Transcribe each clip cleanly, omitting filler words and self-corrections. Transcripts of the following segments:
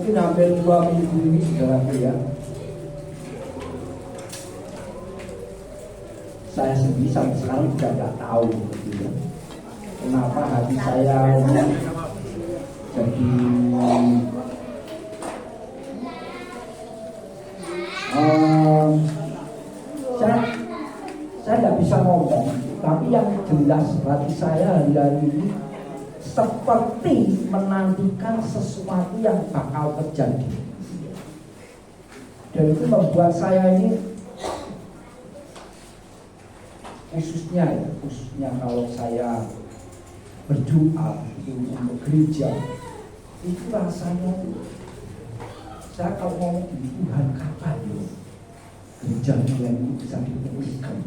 Mungkin hampir 2 minggu ini saudaraku ya, saya sendiri sampai sekarang juga nggak tahu gitu ya, kenapa hati saya jadi saya nggak bisa ngomong, tapi yang jelas hati saya hari-hari ini seperti menantikan sesuatu yang bakal terjadi. Dan itu membuat saya ini khususnya kalau saya berdoa untuk gereja, itu rasanya saya kalau ngomong Tuhan kapan gereja ini bisa dipulihkan.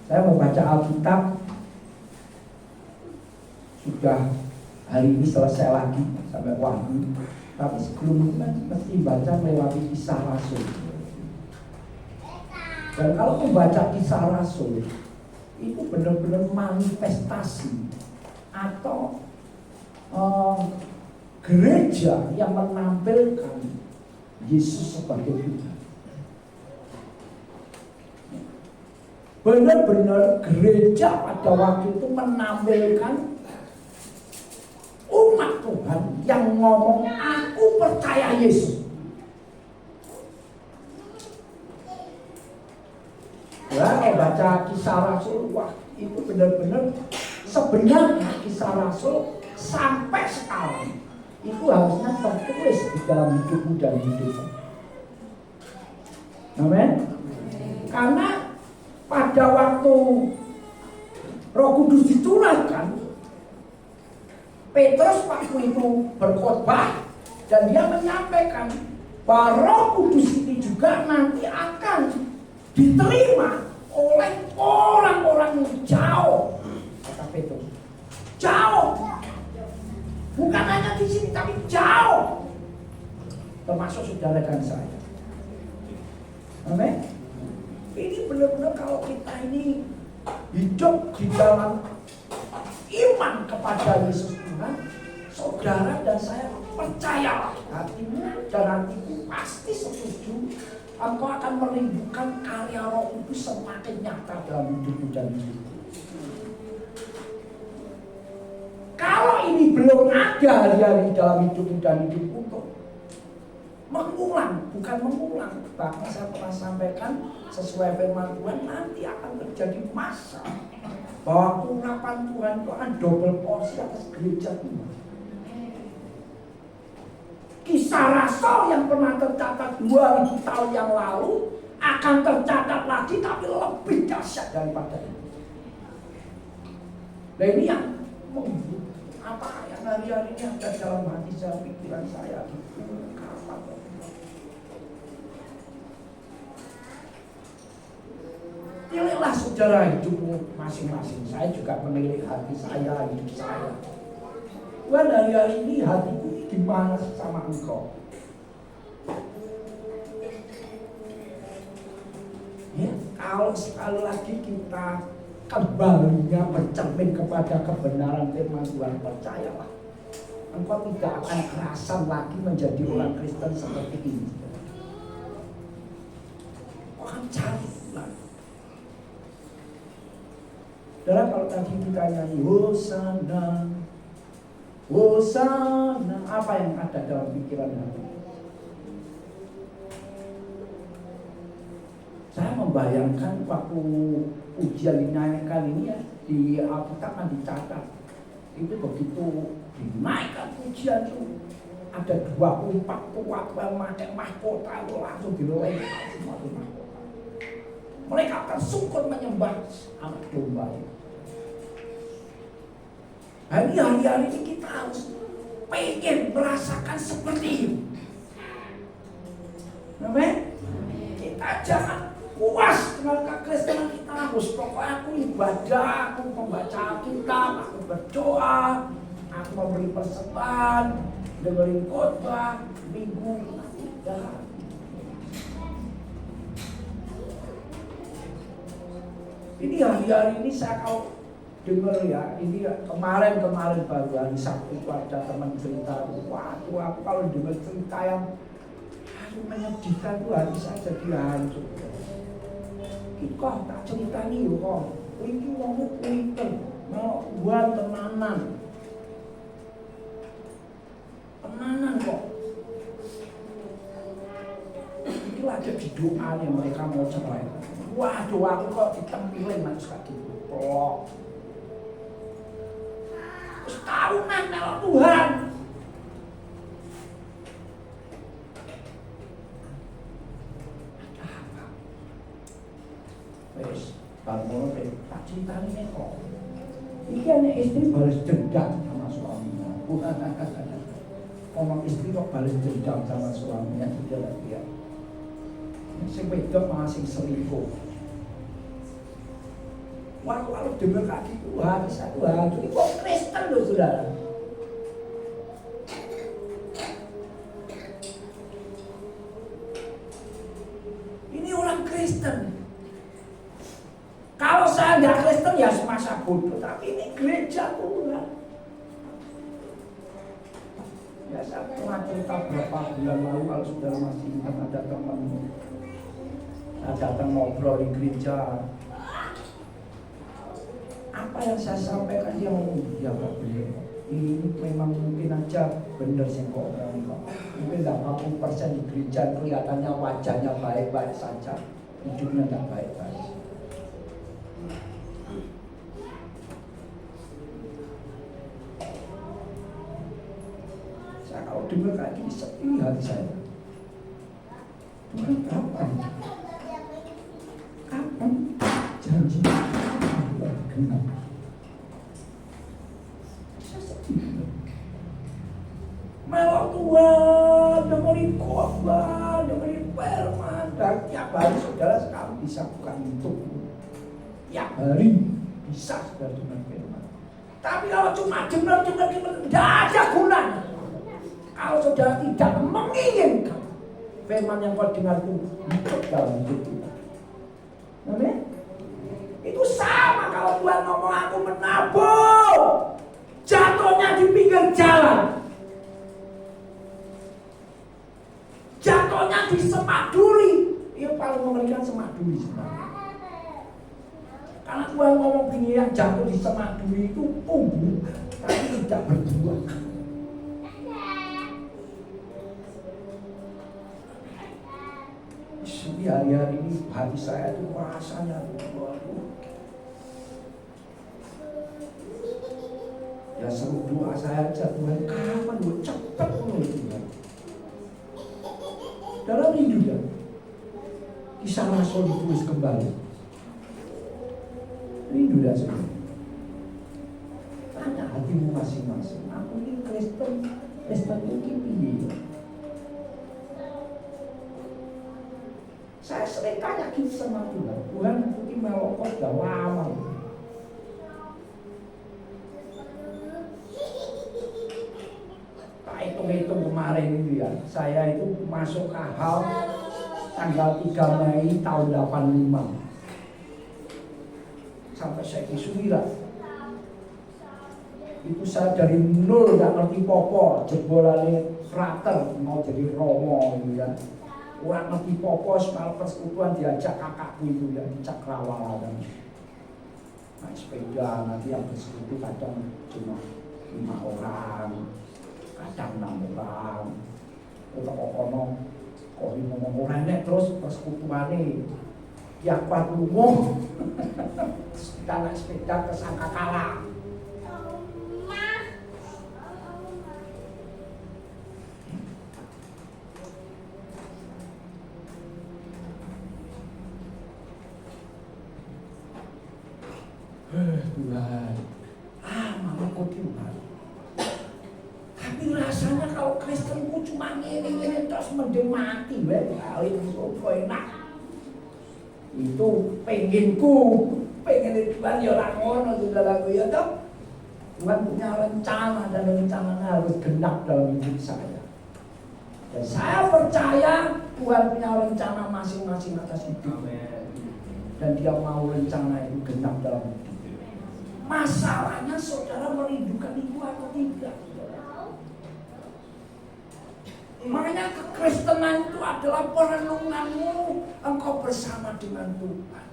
Saya membaca Alkitab sudah hari ini selesai lagi sampai Wahyu, tapi sebelum itu mesti baca melewati Kisah Rasul. Dan kalau membaca Kisah Rasul itu benar-benar manifestasi atau gereja yang menampilkan Yesus sebagai Tuhan. Benar-benar gereja pada waktu itu menampilkan umat Tuhan yang ngomong, aku percaya Yesus. Ya, kalau baca Kisah Rasul, wah itu benar-benar sebenarnya Kisah Rasul sampai sekarang itu harusnya tertulis di dalam hidupmu dan hidupmu. Amin. Karena pada waktu Roh Kudus diturunkan, Petrus waktu itu berkhotbah dan dia menyampaikan bahwa Roh Kudus ini juga nanti akan diterima oleh orang-orang yang jauh, kata Petrus. Jauh, bukan hanya di sini tapi jauh, termasuk saudara dan saya. Amin. Ini benar-benar kalau kita ini hidup di dalam iman kepada Yesus Tuhan, saudara dan saya percayalah, hatimu dan hatiku pasti setuju, engkau akan merindukan karya Roh Kudus semakin nyata dalam hidupmu dan hidupku. Kalau ini belum ada hari-hari dalam hidupmu dan hidupku, untuk bukan mengulang, bahkan saya pernah sampaikan sesuai firman Tuhan, nanti akan terjadi masa bahwa urapan Tuhan itu akan double porsi atas gereja Tuhan. Kisah Rasul yang pernah tercatat 2000 tahun yang lalu akan tercatat lagi, tapi lebih dahsyat daripada itu. Nah ini yang apa yang hari-hari ini ada dalam hati saya, pikiran saya gitu. Pilihlah saudara hidupmu masing-masing. Saya juga memilih hati saya, hidup saya. Tuhan, hari-hari ini hatiku gimana sama engkau? Ya, kalau sekali lagi kita kembalinya bercermin kepada kebenaran firman Tuhan, percayalah, engkau tidak akan kerasan lagi menjadi orang Kristen seperti ini. Kau akan cari Tuhan. Dalam kalau tadi kita nyanyi Hosana, Hosana, apa yang ada dalam pikiran hati? Saya membayangkan waktu ujian dinyanyikan ini ya, di Alkitab kan dicatat, itu begitu dinaikkan ujian itu ada 24 tua memakai mahkota itu langsung dilempar semua itu mahkota. Mereka tersungkur menyembah anak domba itu. Hari-hari ini kita harus pengen merasakan seperti itu. Amin. Kita jangan puas dengan kekristenan kita, harus pokoknya aku ibadah, aku membaca Alkitab, aku berdoa, aku memberi persembahan, dengerin khotbah minggu. Tidak. Ini hari-hari ini saya kalau dengar ya, ini kemarin baru hari Sabtu itu ada teman cerita, waduh aku kalau dengar cerita yang menyedihkan tuh hati saya jadi hancur. Kita tak cerita nih yuk kok, ini ngomong Twitter, mau buat tenanan kok. Itu aja di doanya mereka mau cerai. Waduh aku kok ditempilin mas kaki blok. Tahunan melok Tuhan. Wes, bangun tak ceritanya kok. Iki anak istri balas dendam sama suaminya. Ngomong istri kok balas dendam sama suaminya tidak dia. Sing wedok malah sing selingkuh. Walau dengar kaki Tuhan, satu hantu ini kok Kristen loh saudara. Ini orang Kristen. Kalau saya nggak Kristen ya semasa bodoh, tapi ini gereja Tuhan. Ya saya pernah cerita berapa bulan lalu kalau saudara masih ingat ada teman datang ngobrol di gereja. Apa yang saya sampaikan dia ngomong, ya Pak beliau ini memang mungkin aja benar sih kok mungkin 80% di gereja kelihatannya wajahnya baik-baik saja, hidupnya tidak baik-baik. Saya kalau dengar kayak gini sedih hati saya. Tuhan kapan janji genap? Melok Tuhan, dengerin khotbah, dengerin firman, dan tiap hari saudara sekali bisa bukan untuk tiap hari bisa saudara dengar firman. Tapi kalau cuma dengar, tidak ada gunanya. Kalau saudara tidak menginginkan firman yang kau dengar itu hidup dalam hidup kita. Amin. Itu sama kalau Tuhan ngomong aku menabung, jatuhnya di pinggir jalan, jatuhnya di semak duri. Yang paling mengerikan semak duri sebenarnya. Karena Tuhan ngomong begini, yang jatuh di semak duri itu tumbuh tapi tidak berbuah. Di hari-hari ini hati saya itu rasanya waduh. Ya seru doa saya aja, Tuhan kapan lu cepet lu Tuhan. Dalam rindu ya, Kisah Rasul ditulis kembali. Rindu ya sebenarnya. Tanya hatimu masing-masing. Aku ini Kristen itu piye? Saya sering tanya gitu sama Tuhan. Tuhan aku ini melokot dah lama. Tak hitung-hitung kemarin itu ya. Saya itu masuk KHL tanggal 3 Mei tahun 85. Sampai saya disuira. Itu saya dari nol gak ngerti popo, jebolannya frater mau jadi romo gitu ya. Orang ngerti popos, malah persekutuan diajak kakakku itu ya di Cakrawala kan. Naik sepeda, nanti yang bersekutu kadang cuma 5 orang, kadang 6 orang. Untuk kokono, kok ngomong orangnya terus persekutuannya ya kuat umum. Kita naik sepeda ke Sangkakala. Tuhan, mama kok Tuhan. Tapi rasanya kalau Kristenku cuma ngene-ngene terus mending mati wae kali sopo enak. Itu pengen Tuhan ya ora ngono saudaraku ya toh. Tuhan punya rencana dan rencananya harus genap dalam hidup saya. Dan saya percaya Tuhan punya rencana masing-masing atas hidup. Dan dia mau rencana itu genap dalam hidup. Masalahnya saudara merindukan itu atau tidak. Makanya kekristenan itu adalah perenunganmu, engkau bersama dengan Tuhan.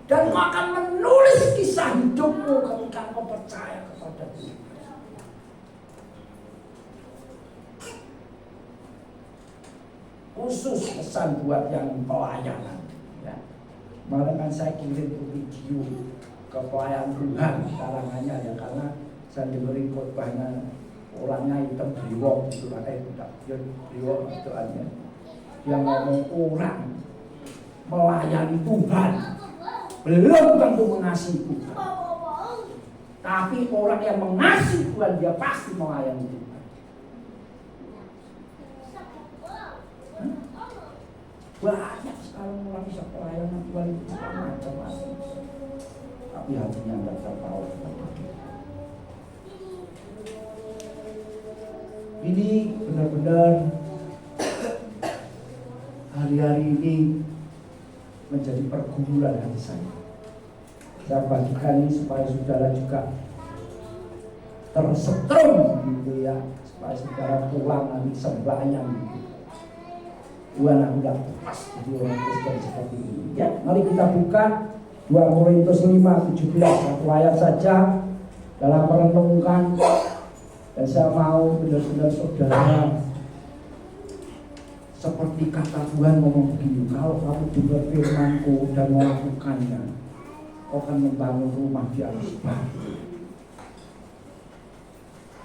Dan engkau akan menulis kisah hidupmu ketika engkau percaya kepada Tuhan. Khusus pesan buat yang pelayanan. Ya. Kemarin kan saya kirim video ke pelayan Tuhan kalangannya ya, karena saya dengerin khotbahnya orangnya hitam brewok gitu, tidak brewok gitu aja. Yang ngomong orang melayani Tuhan belum tentu mengasihi Tuhan. Tapi orang yang mengasihi Tuhan dia pasti melayani Tuhan. Banyak sekarang orang bisa pelayanan Tuhan itu macam-macam, tapi hatinya tidak terpaut. Ini benar-benar hari-hari ini menjadi pergumulan hati saya. Saya bagikan ini supaya saudara juga tersetrum gitu ya, supaya saudara pulang nanti sembahyang gitu. Tuhan aku tidak pas jadi orang Kristen seperti ini. Ya, mari kita buka 2 Korintus 5:17, satu ayat saja dalam merenungkan. Dan saya mau benar-benar saudara seperti kata Tuhan ngomong begini, kalau kamu dengar firman-Ku dan melakukannya, kau akan membangun rumah di atas batu.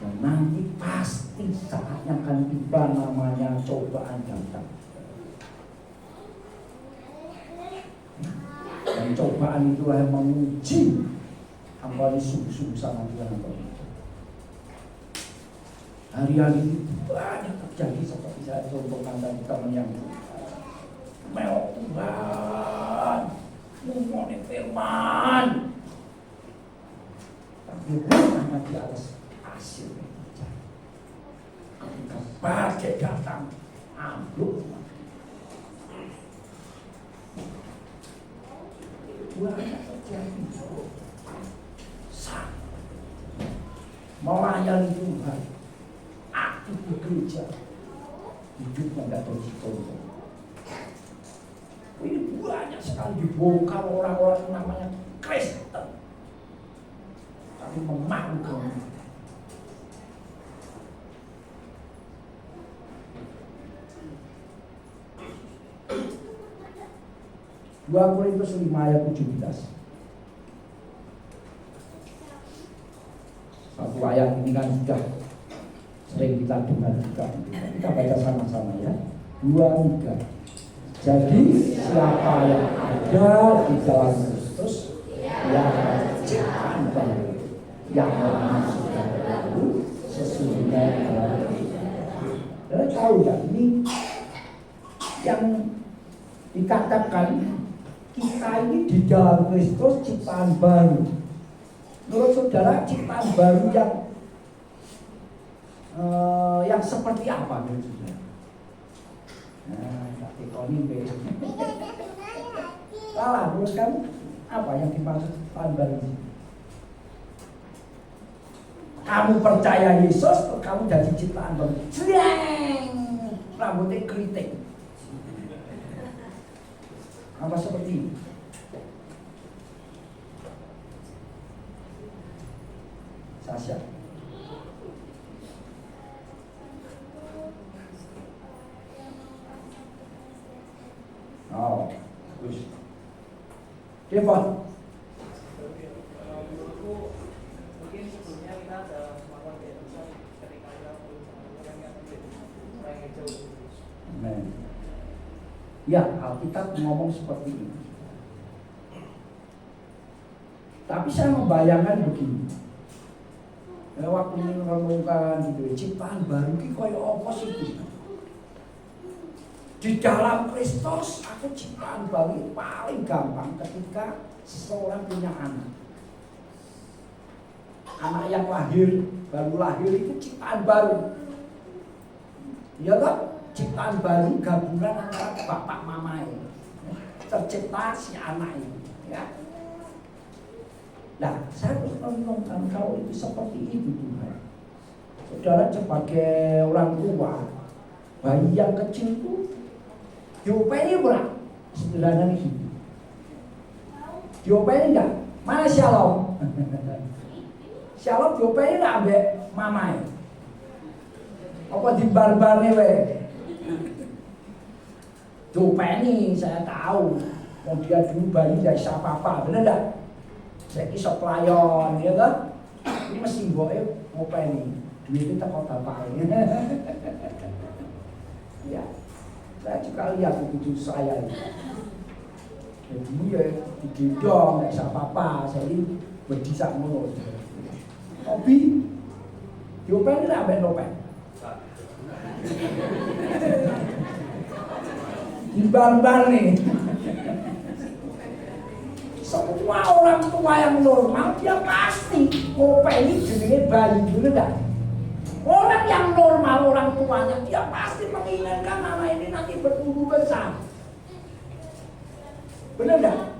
Dan nanti pasti saatnya akan tiba, namanya cobaan datang. Dan cobaan itu yang menguji apa ini sungguh-sungguh sama Tuhan atau tidak. Hari-hari ini banyak terjadi seperti saya contohkan tadi, teman yang melok Tuhan, ngomongin firman, tapi rumahnya di atas hasil kerja. Ketika badai datang, ambruk. Banyak terjadi. Melayani Tuhan, aktif di gereja, hidupnya tidak tercontoh. Ini banyak sekali dibongkar orang-orang yang namanya Kristen, tapi memalukan. 2 Korintus 5 ayat 17. Satu ayat ini kan sudah sering kita dengar juga. Kita baca sama-sama ya. 2, 3. Jadi siapa yang ada di dalam Kristus, yang ciptaan baru, yang lama sudah berlalu, sesungguhnya adalah kita tahu ya, ini yang dikatakan kita ini di dalam Kristus ciptaan baru. Menurut saudara ciptaan baru yang seperti apa menurut saudara? Nah, ini salah, menurut kamu apa yang dimaksud ciptaan baru ini? Kamu percaya Yesus, kamu jadi ciptaan baru. Jreng, rambutnya keriting. Apa seperti ini? Sasha. Oh, bagus. Devon. Mungkin sebelumnya kita ada melakukan keputusan ketika kita orang yang jauh. Amen. Ya, Alkitab ngomong seperti ini. Tapi saya membayangkan begini. Waktu ini ngomongkan gitu, ciptaan baru ini kaya apa sih? Di dalam Kristus aku ciptaan baru paling gampang ketika seseorang punya anak. Anak yang baru lahir itu ciptaan baru. Ya kan? Ciptaan baru gabungan antara bapak mama ini. Tercipta si anak ini, ya. Nah, saya merenungkan kalau itu seperti itu Tuhan. Saudara sebagai orang tua, bayi yang kecil itu diopeni berapa? Sederhana nih. Diopeni enggak? Mana Shalom? Shalom diopeni enggak ambek mamai? Apa di barbarnya we? Diopeni saya tahu. Mau dia dulu bayi dari siapa-apa, bener enggak? Saya kisah pelayon, ya kan? Ini mesti mboknya ngopeni. Duitnya tak kota bapak. Ya, saya juga lihat begitu saya ini. Jadi ya digendong, nggak bisa apa-apa. Saya ini berdisak mulu. Hobi, diopeni lah ambil nopen. Dibar-bar nih. Semua orang tua yang normal dia pasti ngopeni jenenge bayi, bener gak? Orang yang normal, orang tuanya dia pasti menginginkan anak ini nanti bertumbuh besar. Bener gak?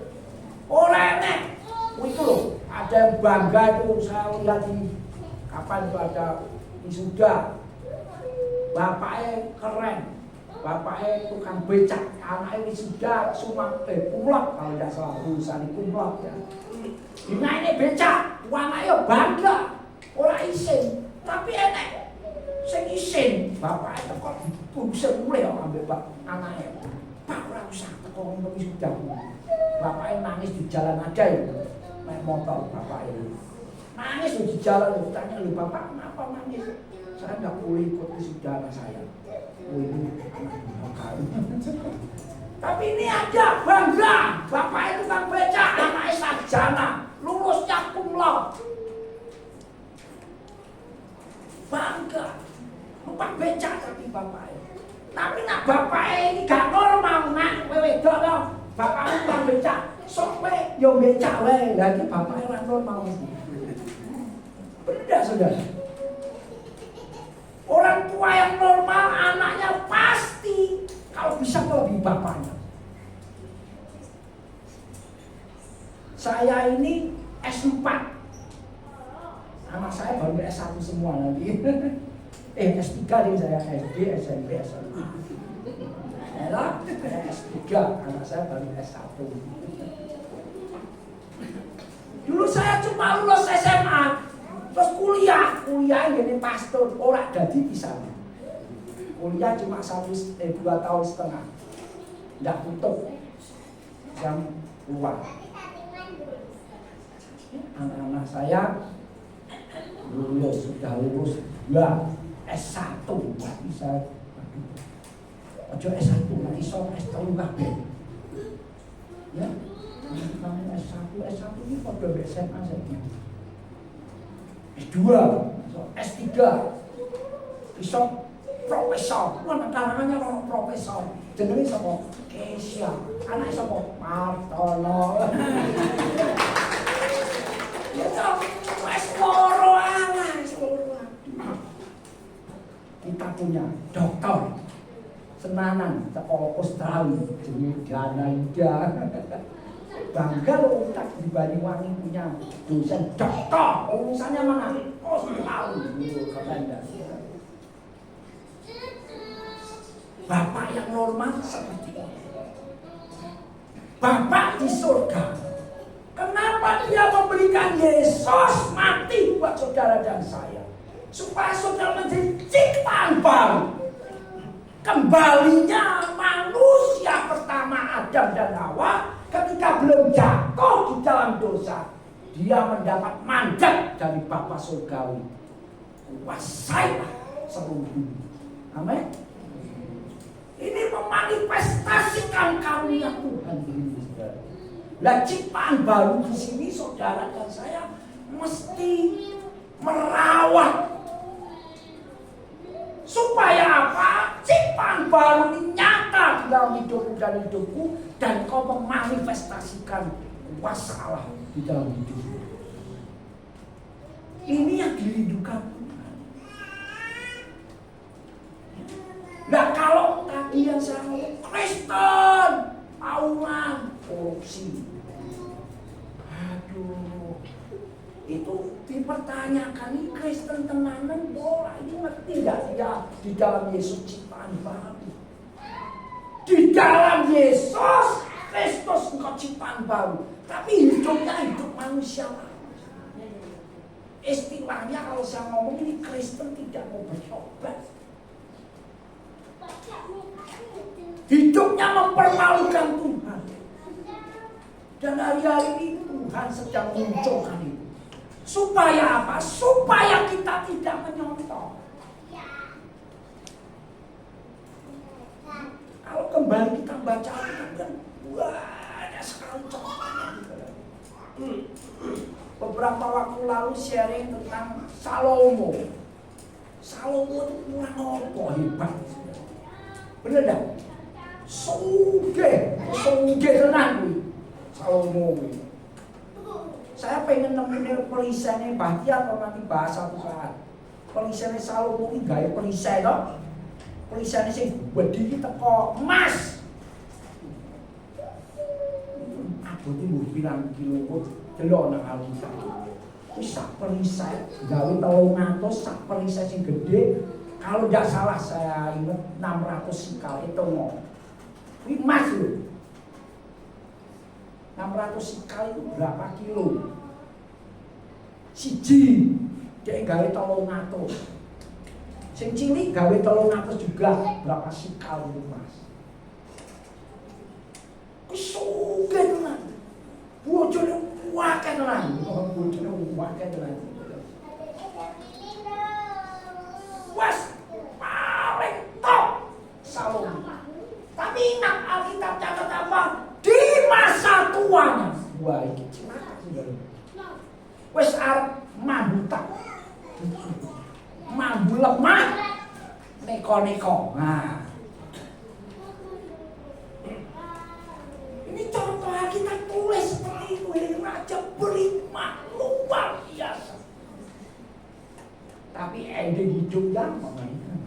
Orang enek itu loh, ada yang bangga itu saya lihat di kapan itu ada wisuda. Bapaknya keren, bapaknya tukang becak, anaknya wisuda pulang kalau tidak salah urusan pulang ya. Nah ini becak, anaknya bangga, orang isin, tapi enek, sing isin, bapaknya kok bisa mulai ambil anaknya. Pak orang usah teko untuk wisuda, bapaknya nangis di jalan aja ya, naik motor bapaknya, nangis di jalan, tanya lu bapak kenapa nangis? Saya nggak boleh ikut wisuda anak saya. Oh ini tapi ini aja bangga, bapak itu kan baca anaknya sarjana, lulusnya cum laude, bangga, numpak becak tapi bapaknya. Tapi nak bapaknya ini gak normal nak, wewe dong, bapaknya numpak becak, sok yo becak wewe, lagi bapaknya orang normal. Benar saudara? Orang tua yang normal anaknya pasti kalau bisa melebihi bapaknya. Saya ini S4, anak saya baru S1 semua nanti. S3 nih saya, SD, SMP, SMA. Saya S3, anak saya baru S1. Dulu saya cuma lulus SMA. Terus kuliah ini pastor, orang jadi bisa. Kuliah cuma 2 tahun setengah, tidak tutup jam keluar. Anak-anak saya sudah lulus S1, nggak bisa. Ojo S1, nanti so S3 kabeh. Ya, kamu S1 ini pada SMA saja. S2, S3, bisa profesor, mana karangannya orang profesor, jenenge sapa? Kesya, anak sapa? Martono. Ya toh, wes loro anak, kita punya dokter senanan teko Australia, jenenge Dana Ida. Bangga loh kita di Banyuwangi punya dosen dokter, urusannya mana? Australia, keren dah. Bapak yang normal seperti ini. Bapak di surga. Kenapa dia memberikan Yesus mati buat saudara dan saya? Supaya saudara menjadi ciptaan baru. Kembalinya manusia pertama Adam dan Hawa ketika belum jatuh di dalam dosa, dia mendapat mandat dari Bapa surgawi. Kuasailah seluruh dunia. Amin. Ini memanifestasikan karunia Tuhan ini, saudara. Lah ciptaan baru di sini saudara dan saya mesti merawat. Supaya apa? Ciptaan baru ini nyata di dalam hidupku dan hidupku, dan kau memanifestasikan kuasa Allah di dalam hidupku. Ini yang dirindukan Tuhan. Nah kalau tadi yang saya ngomong Kristen, auman, korupsi, aduh, dipertanyakan, ini Kristen tenanan bola, ini ngerti gak dia di dalam Yesus ciptaan baru? Di dalam Yesus Kristus engkau ciptaan baru, tapi hidupnya hidup manusia lama. Istilahnya kalau saya ngomong ini Kristen tidak mau bertobat. Hidupnya mempermalukan Tuhan. Dan hari-hari ini Tuhan sedang munculkan itu. Supaya apa? Supaya kita tidak menyontoh. Kalau kembali kita baca kan banyak sekali contohnya. Beberapa waktu lalu sharing tentang Salomo. Salomo itu kurang apa hebat. Bener dah? Suge tenan Salomo. Saya pengen nemuin perisainya Bahtiar kalau nanti bahas satu saat. Perisainya Salomo ini gaya perisai toh. Perisainya sih berdiri teko emas. Aku tuh mau bilang kilo delok nang Alkitab. Wis sak perisai gawe 300 sak perisai sing gede. Kalau tidak salah saya ingat 600 sikal itu mau. Ini emas loh. 600 sikal itu berapa kilo? Siji dia gawe 300. Sing cilik gawe 300 juga berapa sikal itu mas? Kesuge tenan. Bojone wae tenan. Bojone wae tenan. Was paling top Salomo. Tapi ingat Alkitab catat apa? Di masa tuanya. Wah iki celaka sih. Wes arep mambutak. Mambu lemah neko-neko. Nah. Ini contoh kita tulis seperti itu. Raja berhikmat luar biasa. Tapi ide hidupnya memainkan.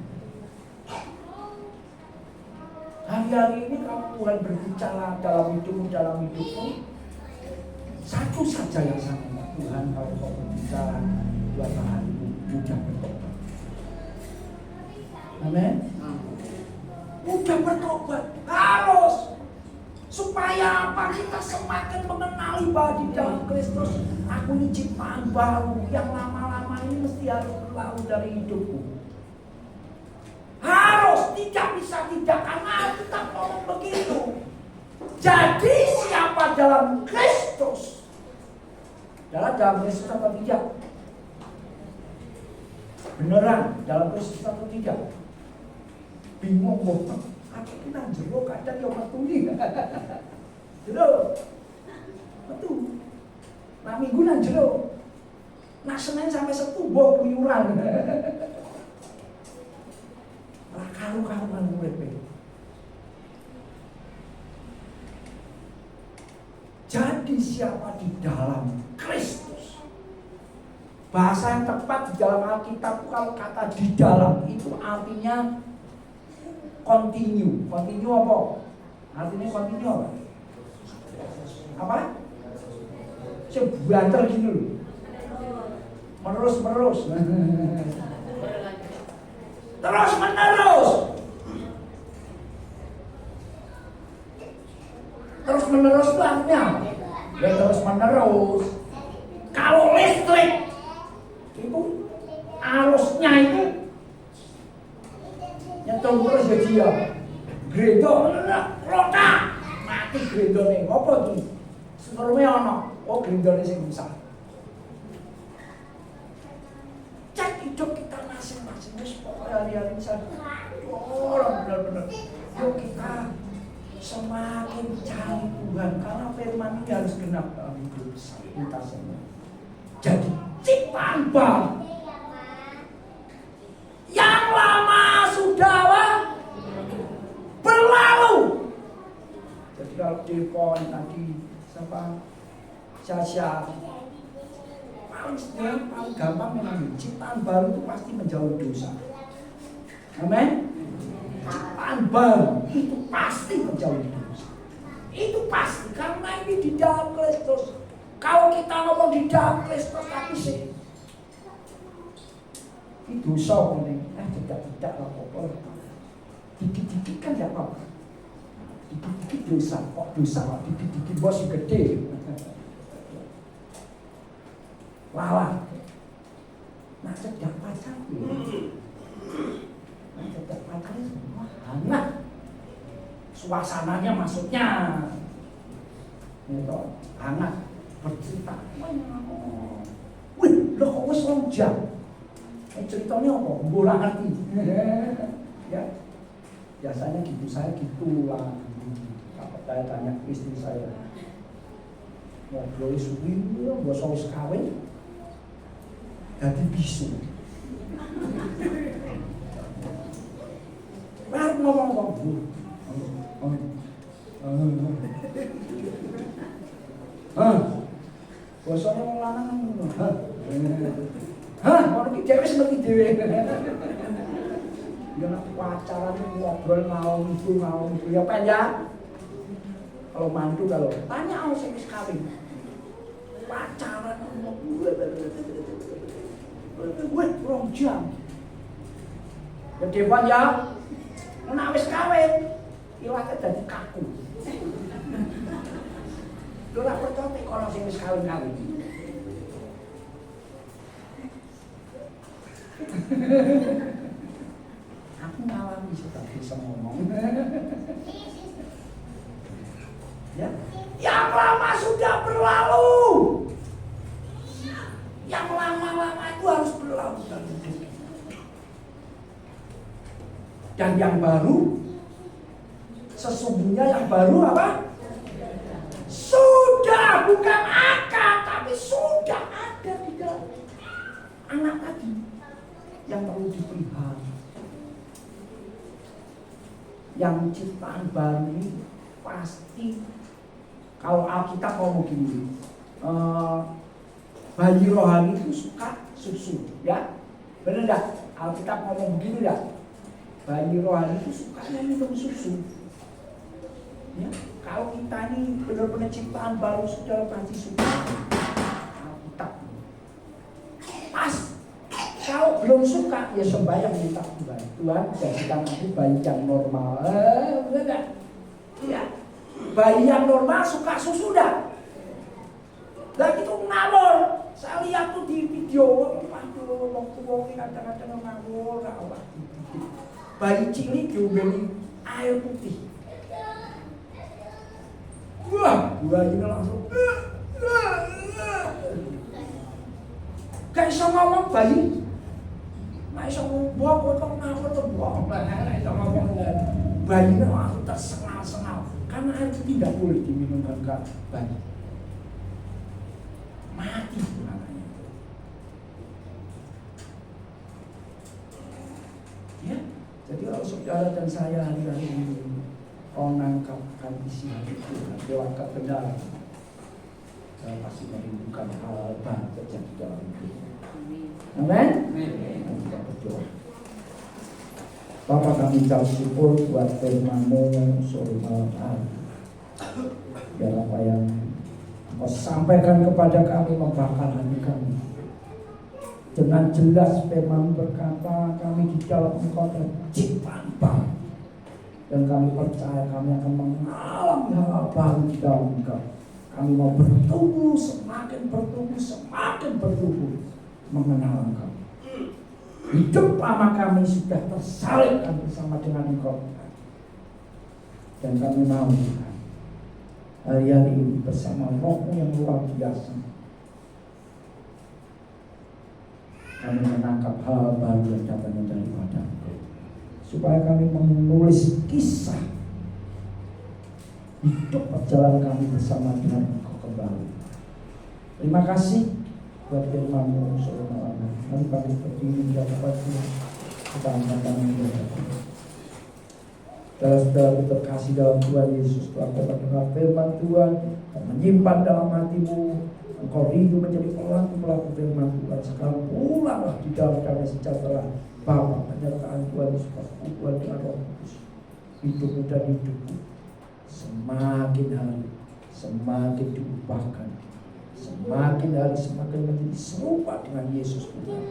Hari-hari ini kalau Tuhan berbicara dalam hidupmu, satu saja yang saya minta. Tuhan kalau kau berbicara buat hatimu, mudah bertobat. Amin. Mudah bertobat harus. Supaya apa? Kita semakin mengenali bahwa di dalam Kristus aku ini ciptaan baru yang lama-lama ini mesti harus berlalu dari hidupku. Harus, tidak bisa tidak, karena kita ngomong begitu. Jadi siapa dalam Kristus? Dalam Kristus atau tidak? Beneran dalam Kristus atau tidak? Bingung banget. Aku nang jero kadang yo metuni. Jero. Metu. Nah minggu nang jero. Nah Senin sampai Sabtu mbok kuyuran. Lah karu-karuan urip. Jadi siapa di dalam Kristus? Bahasa yang tepat di dalam Alkitab kalau kata di dalam itu artinya continue. Continue apa? Artinya continue apa? Apa? Sebulanter gitu loh. Menerus. Terus menerus. Terus menerus itu artinya apa? Ya terus menerus. Kalau listrik itu arusnya itu nyetung terus ya dia gredo rota mati gredone apa iki senorme ana gredone sing rusak. Cek hidup kita masing-masing wis hari-hari orang benar-benar yuk kita semakin cari Tuhan karena firman ini harus genap dalam hidup kita semua. Jadi ciptaan baru yang lama sudah berlalu. Jadi kalau di poin tadi siapa Syasya paling gampang memang ciptaan baru itu pasti menjauhi dosa. Amin. Ciptaan baru itu pasti menjauhi dosa. Itu pasti karena ini di dalam Kristus. Kalau kita ngomong di dalam Kristus tapi sih Ini dosa ini, tidak apa-apa. Dikit-dikit kan tidak apa-apa. Dikit-dikit dosa, kok dikit-dikit bos gede. Lala. Nah cedak pacar Nah cedak pacar semua hangat. Suasananya maksudnya itu hangat bercerita. Wih, lo kok wis 2 jam? Ceritanya apa? Bola ngerti. Ya. Biasanya gitu, saya gitulah. Saya tanya istri saya. Ngobrol suwi, basa wis kawin. Dadi bisu. Baru ngomong bosone wong lanang ngono. Ngono ki dhewe seneng dhewe. Ya nek pacaran ngobrol ngaung itu ya Pak ya. Kalau mantu kalau tanya orang sing wis kawin. Pacaran gue 2 jam. Ya Dewan ya. Nek wis kawin, iwake dadi kaku. Lho ora percaya kalau sing wis kawin-kawin. Aku ngalami sudah bisa ngomong. Ya, yang lama sudah berlalu. Yang lama-lama itu harus berlalu. Dan yang baru, sesungguhnya yang baru apa? Sudah, bukan akan, tapi sudah ada di dalam anak tadi yang perlu dipelihara. Yang ciptaan baru ini pasti, kalau Alkitab ngomong gini, bayi rohani itu suka susu, ya, benar nggak? Alkitab ngomong begini nggak? Bayi rohani itu sukanya minum susu. Ya, kalau kita ini benar-benar ciptaan baru sudah pasti suka. Alkitab. Pas. Kalau belum suka, ya sembahyang minta Tuhan. Tuhan jadikan aku bayi yang normal. Benar nggak? Ya. Bayi yang normal suka susu dah. Dan itu ngawur. Saya lihat tuh di video, waduh, waktu kadang-kadang ngawur, Allah. Bayi cilik diombeli air putih. Wah, bayinya langsung. Gak bisa ngomong bayi. Gak bisa ngomong, potong ngawur tuh bohong. Gak bisa ngomong. Bayinya langsung tersengal-sengal. Karena air putih tidak boleh diminumkan ke bayi. Mati anaknya. Ya, jadi kalau saudara dan saya hari-hari ini menangkapkan isi hati Tuhan lewat kebenaran, saya pasti merindukan hal baru terjadi dalam hidup. Amin. Kita berdoa. Bapa, kami ucap syukur buat firman-Mu sore malam hari. Biar apa yang Kau sampaikan kepada kami membakar hati kami. Dengan jelas firman berkata kami di dalam Engkau terciptaan baru. Dan kami percaya kami akan mengalami hal baru di dalam Engkau. Kami mau bertumbuh, semakin bertumbuh mengenal Engkau. Hidup lama kami sudah tersalibkan bersama dengan Engkau. Dan kami mau hari-hari ini bersama Roh-Mu yang luar biasa kami menangkap hal baru yang datangnya daripada Engkau, supaya kami menulis kisah hidup perjalanan kami bersama dengan Engkau kembali. Terima kasih buat firman-Mu sore malam hari. Mari kami berdiri di hadapan Tuhan, kita angkat tangan. Saudara-saudara terkasih dalam Tuhan Yesus, telah kau mendengar firman Tuhan dan menyimpan dalam hatimu. Engkau rindu menjadi pelaku firman Tuhan. Sekarang pulanglah di dalam damai sejahtera Bapa, penyertaan Tuhan Yesus, Tuhan dengan Roh Kudus. Hidupmu dan hidupku semakin hari semakin diubahkan, semakin hari semakin menjadi serupa dengan Yesus Tuhan.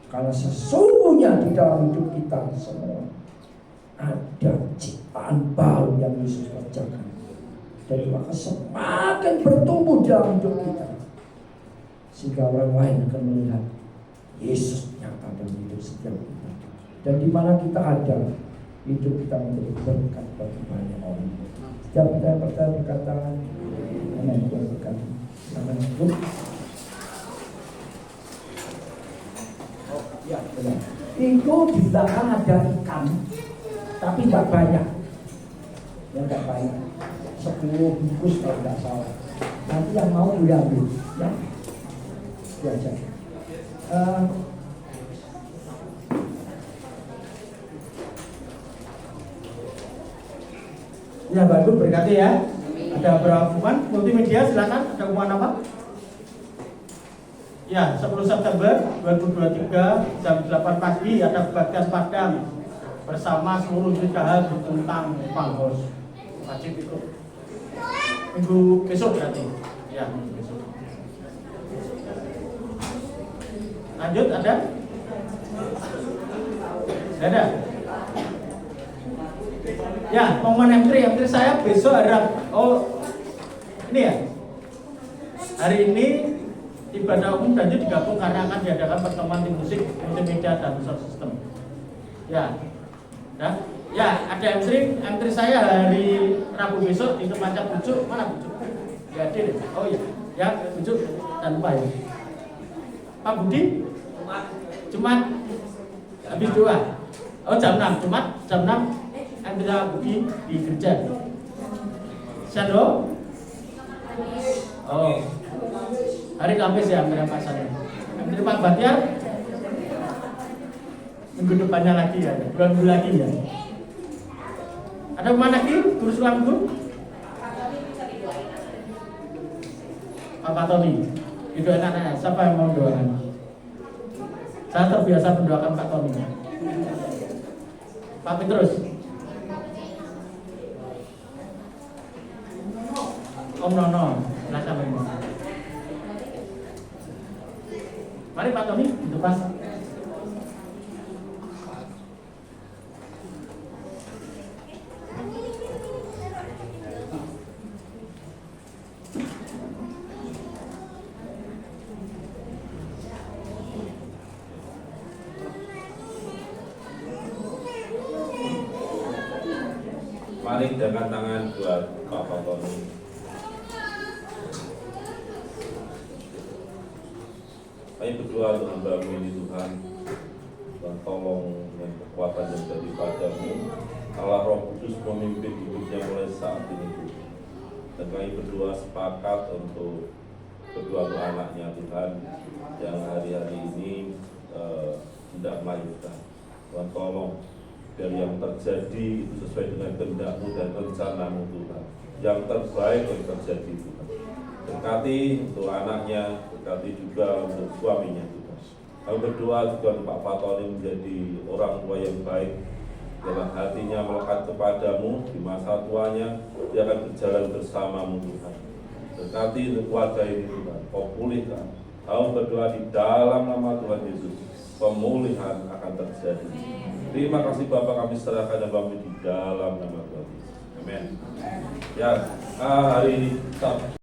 Karena sesungguhnya di dalam hidup kita semua ada ciptaan baru yang Yesus kerjakan. Dan maka semakin bertumbuh dalam hidup kita, sehingga orang lain akan melihat Yesus nyata dalam hidup setiap kita. Dan di mana kita ada, hidup kita menjadi berkat bagi banyak orang. Setiap kita yang percaya berkata, amin. Tuhan berkati. Amin. Ya, benar. Itu di belakang ada ikan, tapi nggak banyak. Ya nggak banyak. 10 bungkus kalau nggak salah. Nanti yang mau boleh ambil, ya. Itu aja. Ya, Bapak Ibu berkati ya. Ada berapa pengumuman multimedia, silakan. Ada pengumuman apa? Ya, 10 September 2023 jam 8 pagi ada kebaktian Padang bersama seluruh JKH di Tuntang Panggos. Wajib ikut. Minggu besok berarti. Ya, minggu besok. Lanjut, ada? Ada? Ya, pengumuman M3 saya besok ada. Oh, ini ya. Hari ini ibadah umum dan digabung karena akan diadakan pertemuan tim musik, multimedia dan sound system. Ya, ya ada M3 saya hari Rabu besok di tempatnya Bujuk. Mana Bujuk? Ya, hadir. Oh iya, ya Bujuk dan Pak ya. Pak Budi? Jumat habis doa. Oh jam 6, Jumat jam 6. Andra Budi di gereja. Sandro? Oh, hari Kamis ya, Andra Pak Sandro. Andra Pak Batiar? Minggu depannya lagi ya, 2 minggu lagi ya. Ada mana lagi? Guru Sulam Guru? Pak Tony. Itu anak-anak. Siapa yang mau doakan? Saya terbiasa mendoakan Pak Tony. Pak Petrus. Om Nono, silakan memang. Mari Pak Tony, itu pas. Mari dengan tangan buat Pak Tony. Kami berdoa untuk hamba-Mu ini Tuhan, dan tolong dengan kekuatan yang dari padamu, Allah Roh Kudus memimpin hidupnya mulai saat ini Tuhan. Dan kami berdoa sepakat untuk kedua anaknya Tuhan yang hari-hari ini tidak melahirkan. Tuhan tolong biar yang terjadi itu sesuai dengan kehendak-Mu dan rencana-Mu Tuhan. Yang terbaik yang terjadi Tuhan. Berkati untuk anaknya, berkati juga untuk suaminya Tuhan. Kami berdoa juga Pak Fatoni menjadi orang tua yang baik, dalam hatinya melekat kepadamu di masa tuanya, dia akan berjalan bersamamu Tuhan. Berkati untuk keluarga ini Tuhan, kau pulihkan. Kami berdoa di dalam nama Tuhan Yesus, pemulihan akan terjadi. Terima kasih Bapak, kami serahkan kami di dalam nama Tuhan Yesus. Amin. Ya, hari Sabtu.